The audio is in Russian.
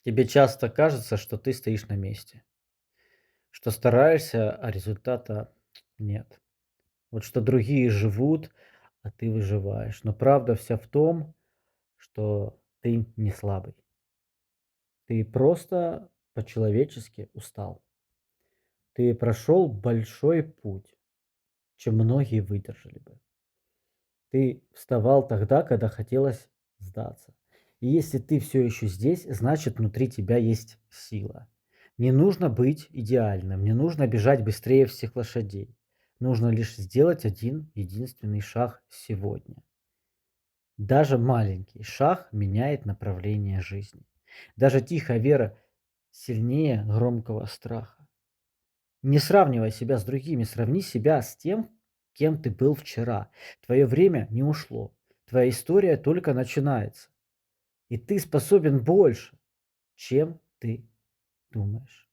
Тебе часто кажется, что ты стоишь на месте, что стараешься, а результата нет. Вот что другие живут, а ты выживаешь. Но правда вся в том, что ты не слабый. Ты просто по-человечески устал. Ты прошел большой путь, чем многие выдержали бы. Ты вставал тогда, когда хотелось сдаться. И если ты все еще здесь, значит внутри тебя есть сила. Не нужно быть идеальным, не нужно бежать быстрее всех лошадей. Нужно лишь сделать один единственный шаг сегодня. Даже маленький шаг меняет направление жизни. Даже тихая вера сильнее громкого страха. Не сравнивай себя с другими, сравни себя с тем, кем ты был вчера. Твое время не ушло, твоя история только начинается. И ты способен больше, чем ты думаешь.